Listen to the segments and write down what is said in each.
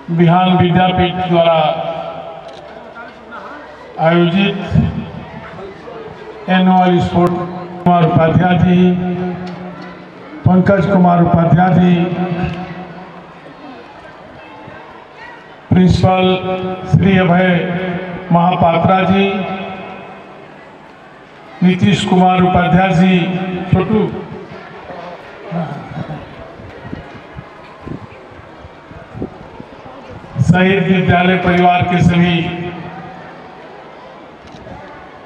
बिहान विद्यापीठ द्वारा आयोजित annual sport Kumar Upadhyay ji, Pankaj Kumar Upadhyay ji, principal Shri Abhay Mahapatra ji, Nitish Kumar Upadhyay ji, छोटू शहीद विद्यालय परिवार के सभी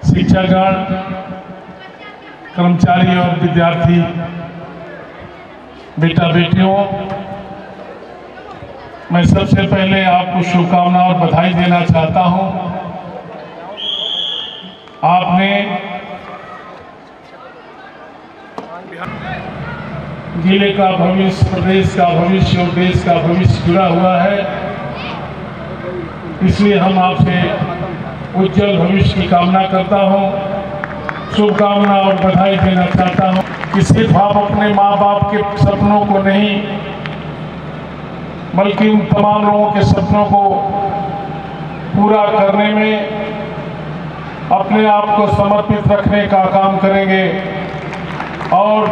शिक्षकगण, कर्मचारी और विद्यार्थी बेटा बेटियों, मैं सबसे पहले आपको शुभकामनाएं और बधाई देना चाहता हूं। आपने जिले का भविष्य, प्रदेश का भविष्य और देश का भविष्य जुड़ा हुआ है, इसलिए हम आपसे उज्जवल भविष्य की कामना करता हूं, शुभकामना और बधाई देना चाहता हूं कि सिर्फ आप अपने माँ बाप के सपनों को नहीं बल्कि उन तमाम लोगों के सपनों को पूरा करने में अपने आप को समर्पित रखने का काम करेंगे और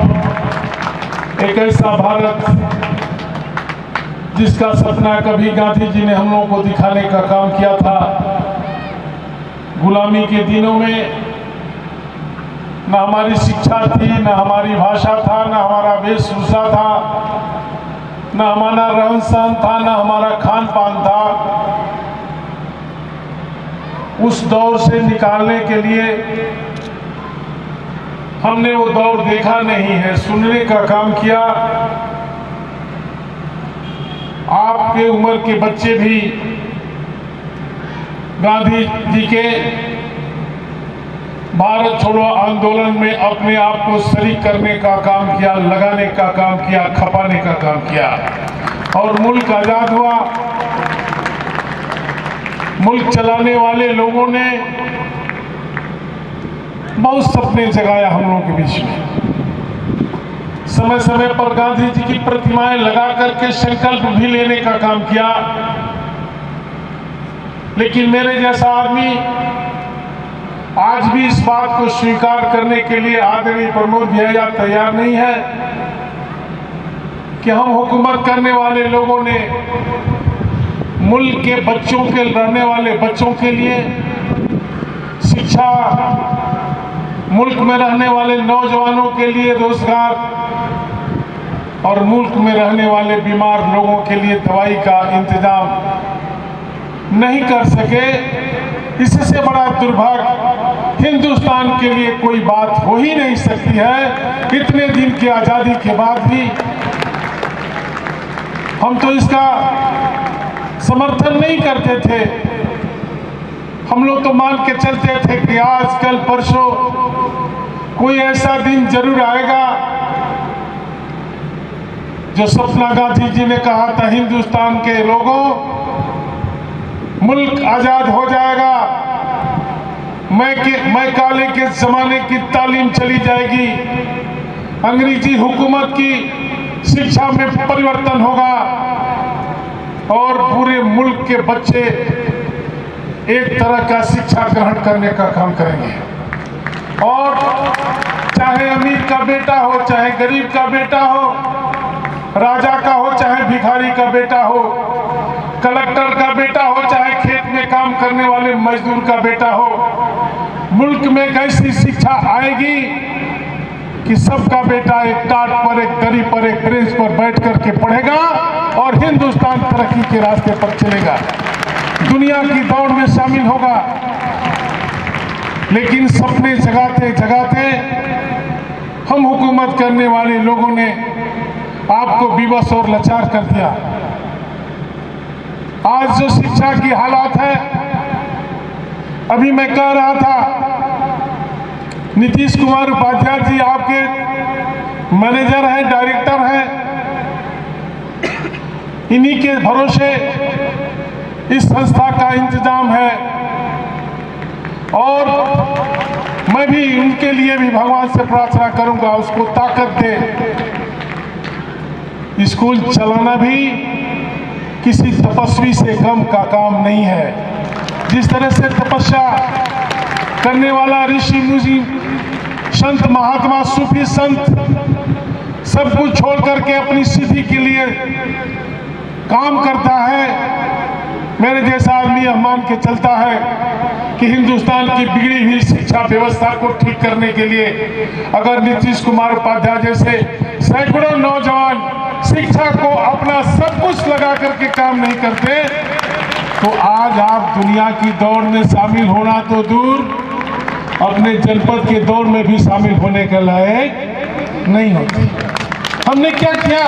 एक ऐसा भारत जिसका सपना कभी गांधी जी ने हम लोगों को दिखाने का काम किया था। गुलामी के दिनों में न हमारी शिक्षा थी, न हमारी भाषा था, न हमारा वेशभूषा था, न हमारा रहन सहन था, न हमारा खान पान था। उस दौर से निकालने के लिए हमने वो दौर देखा नहीं है, सुनने का काम किया। आपके उम्र के बच्चे भी गांधी जी के भारत छोड़ो आंदोलन में अपने आप को शरीक करने का काम किया, लगाने का काम किया, खपाने का काम किया और मुल्क आजाद हुआ। मुल्क चलाने वाले लोगों ने बहुत सपने जगाया हम लोगों के बीच में। समय समय पर गांधी जी की प्रतिमाएं लगा करके संकल्प भी लेने का काम किया, लेकिन मेरे जैसा आदमी आज भी इस बात को स्वीकार करने के लिए आदरणीय प्रमोद भैया तैयार नहीं है कि हम हुकूमत करने वाले लोगों ने मुल्क के बच्चों के रहने वाले बच्चों के लिए शिक्षा, मुल्क में रहने वाले नौजवानों के लिए रोजगार और मुल्क में रहने वाले बीमार लोगों के लिए दवाई का इंतजाम नहीं कर सके। इससे बड़ा दुर्भाग्य हिंदुस्तान के लिए कोई बात हो ही नहीं सकती है। इतने दिन की आजादी के बाद भी हम तो इसका समर्थन नहीं करते थे। हम लोग तो मान के चलते थे कि आज कल परसों कोई ऐसा दिन जरूर आएगा जो सपना गांधी जी ने कहा था, हिंदुस्तान के लोगों, मुल्क आजाद हो जाएगा, मैं काले के जमाने की तालीम चली जाएगी, अंग्रेजी हुकूमत की शिक्षा में परिवर्तन होगा और पूरे मुल्क के बच्चे एक तरह का शिक्षा ग्रहण करने का काम करेंगे। और चाहे अमीर का बेटा हो, चाहे गरीब का बेटा हो, राजा का हो, चाहे भिखारी का बेटा हो, कलेक्टर का बेटा हो, चाहे खेत में काम करने वाले मजदूर का बेटा हो, मुल्क में एक ऐसी शिक्षा आएगी कि सबका बेटा एक टाट पर, एक दरी पर, एक बेंच पर बैठ करके पढ़ेगा और हिंदुस्तान तरक्की के रास्ते पर चलेगा, दुनिया की दौड़ में शामिल होगा। लेकिन सपने जगाते जगाते हम हुकूमत करने वाले लोगों ने आपको विवश और लाचार कर दिया। आज जो शिक्षा की हालात है, अभी मैं कह रहा था, नीतीश कुमार उपाध्याय जी आपके मैनेजर हैं, डायरेक्टर हैं, इन्हीं के भरोसे इस संस्था का इंतजाम है और मैं भी उनके लिए भी भगवान से प्रार्थना करूंगा उसको ताकत दे। स्कूल चलाना भी किसी तपस्वी से कम का काम नहीं है। जिस तरह से तपस्या करने वाला ऋषि मुनि संत महात्मा सूफी संत सब कुछ छोड़ करके अपनी सिद्धि के लिए काम करता है, मेरे जैसा आदमी यह मान के चलता है कि हिंदुस्तान की बिगड़ी हुई शिक्षा व्यवस्था को ठीक करने के लिए अगर नीतीश कुमार उपाध्याय जैसे सैकड़ों नौजवान शिक्षा को अपना सब कुछ लगा करके काम नहीं करते तो आज आप दुनिया की दौड़ में शामिल होना तो दूर, अपने जनपद के दौड़ में भी शामिल होने के लायक नहीं होते। हमने क्या किया?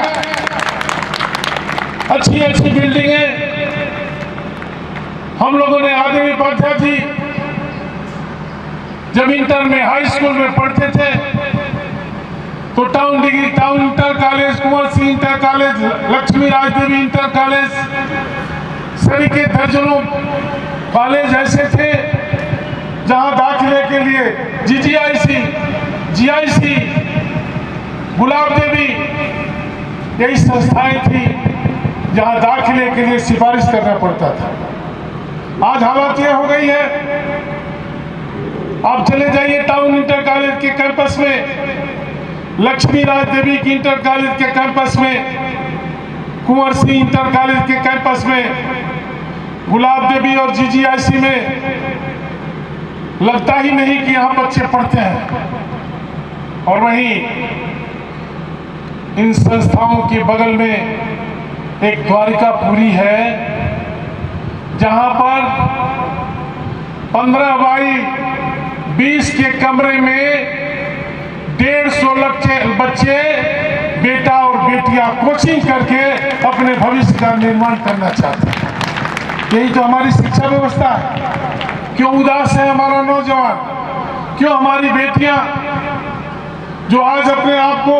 अच्छी अच्छी बिल्डिंगें हम लोगों ने आदरणीय उपाध्याय जी जब इंटर में हाई स्कूल में पढ़ते थे तो town inter college, Kunwar Singh inter college, Lakshmi Rajdevi inter college, सभी के दर्जनों कॉलेज ऐसे थे जहां दाखिले के लिए जीआईसी, गुलाब देवी यही संस्थाएं थी जहां दाखिले के लिए सिफारिश करना पड़ता था। आज हालत यह हो गई है, आप चले जाइए टाउन इंटर कॉलेज के कैंपस में, लक्ष्मी राजदेवी की इंटर कॉलेज के कैंपस में, कुंवर सिंह इंटर कॉलेज के कैंपस में, गुलाब देवी और जीजीआईसी में लगता ही नहीं कि यहां बच्चे पढ़ते हैं। और वहीं इन संस्थाओं के बगल में एक द्वारिकापुरी है जहां पर 15 बाई 20 के कमरे में 150 बच्चे बेटा और बेटियां कोचिंग करके अपने भविष्य का निर्माण करना चाहते हैं। यही तो हमारी शिक्षा व्यवस्था है। क्यों उदास है हमारा नौजवान? क्यों हमारी बेटियां जो आज अपने आप को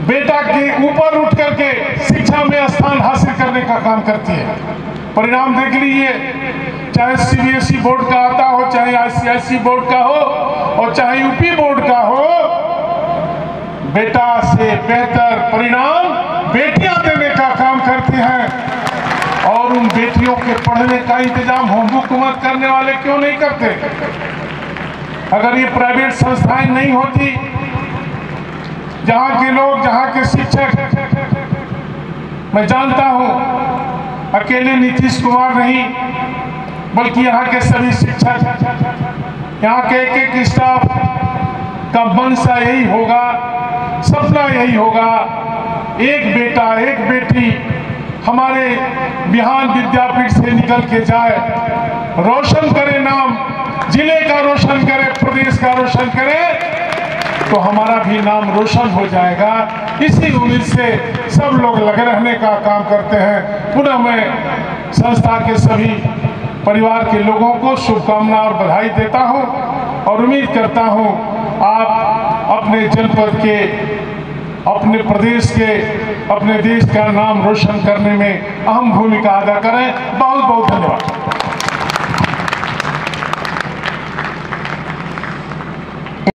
बेटा के ऊपर उठ करके शिक्षा में स्थान हासिल करने का काम करती है? परिणाम देख लीजिए, चाहे सीबीएसई बोर्ड का आता हो, चाहे आईसीआईसी बोर्ड का हो और चाहे यूपी बोर्ड का हो, बेटा से बेहतर परिणाम बेटियां देने का काम करती हैं। और उन बेटियों के पढ़ने का इंतजाम हुकूमत करने वाले क्यों नहीं करते? अगर ये प्राइवेट संस्थाएं नहीं होती, जहां के लोग, जहां के शिक्षक, मैं जानता हूं अकेले नीतीश कुमार नहीं बल्कि यहाँ के सभी शिक्षक, यहाँ के एक स्टाफ का मंशा यही होगा, सपना यही होगा, एक बेटा एक बेटी हमारे बिहान विद्यापीठ से निकल के जाए, रोशन करे नाम, जिले का रोशन करे, प्रदेश का रोशन करे, तो हमारा भी नाम रोशन हो जाएगा। इसी उम्मीद से सब लोग लगे रहने का काम करते हैं। पुनः मैं संस्था के सभी परिवार के लोगों को शुभकामना और बधाई देता हूं और उम्मीद करता हूं आप अपने जनपद के, अपने प्रदेश के, अपने देश का नाम रोशन करने में अहम भूमिका अदा करें। बहुत बहुत धन्यवाद।